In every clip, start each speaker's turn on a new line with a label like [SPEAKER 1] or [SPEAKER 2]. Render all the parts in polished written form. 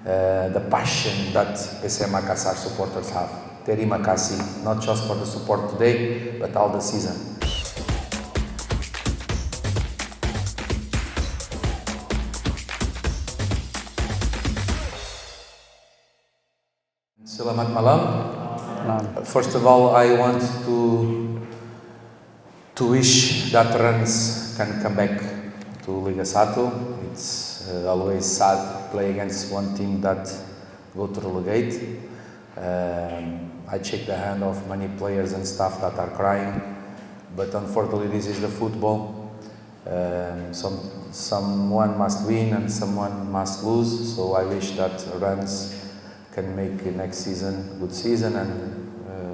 [SPEAKER 1] the passion that PSM Makassar supporters have. Terima kasih, not just for the support today, but all the season. Selamat malam. First of all, I want to wish that Rans can come back to Liga Sato. It's always sad to play against one team that go to relegate. I shake the hand of many players and staff that are crying, but unfortunately this is the football. Someone must win and someone must lose, so I wish that Rans can make next season good season and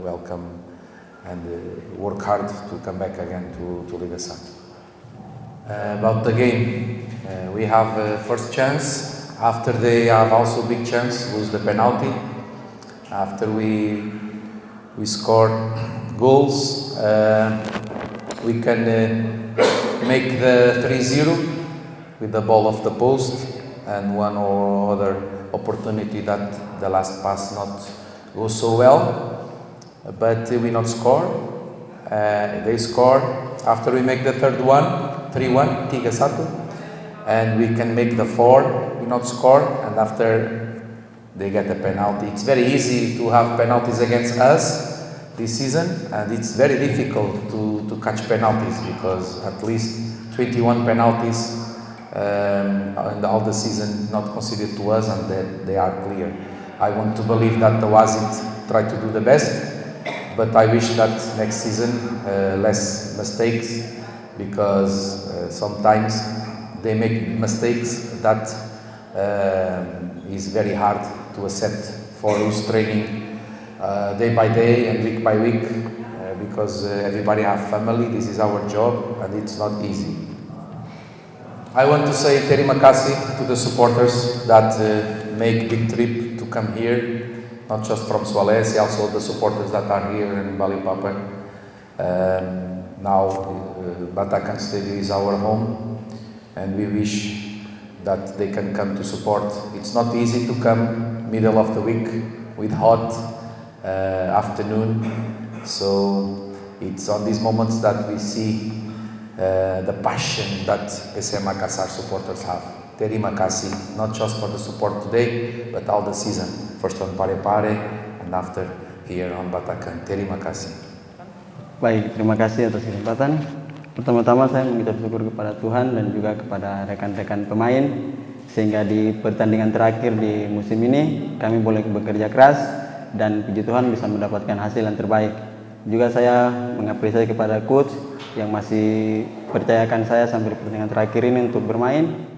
[SPEAKER 1] welcome and work hard to come back again to Liga Sato. About the game, we have first chance. After they have also big chance, lose the penalty. After we score goals, we can make the 3-0 with the ball off the post and one or other opportunity that the last pass not go so well, but we not score. They score. After we make the third one, 3-1, Liga Sato, and we can make the 4, we not score, and after they get a penalty. It's very easy to have penalties against us this season, and it's very difficult to catch penalties because at least 21 penalties and all the season not considered to us, and they are clear. I want to believe that the Wazit try to do the best, but I wish that next season less mistakes, because sometimes they make mistakes that is very hard to accept for us training day by day and week by week, because everybody have family. This is our job and it's not easy. I want to say terima kasih to the supporters that make big trip to come here, not just from Sulawesi, also the supporters that are here in Balikpapan. Now Batakan Stadium is our home, and we wish that they can come to support. It's not easy to come middle of the week with hot afternoon, so it's on these moments that we see the passion that PSM Makassar supporters have. Terima kasih, not just for the support today, but all the season. First on Parepare and after here on Batakan. Terima kasih.
[SPEAKER 2] Baik, terima kasih atas kesempatan. Pertama-tama saya mengucap syukur kepada Tuhan dan juga kepada rekan-rekan pemain, sehingga di pertandingan terakhir di musim ini kami boleh bekerja keras dan puji Tuhan bisa mendapatkan hasil yang terbaik. Juga saya mengapresiasi kepada coach yang masih percayakan saya sampai pertandingan terakhir ini untuk bermain.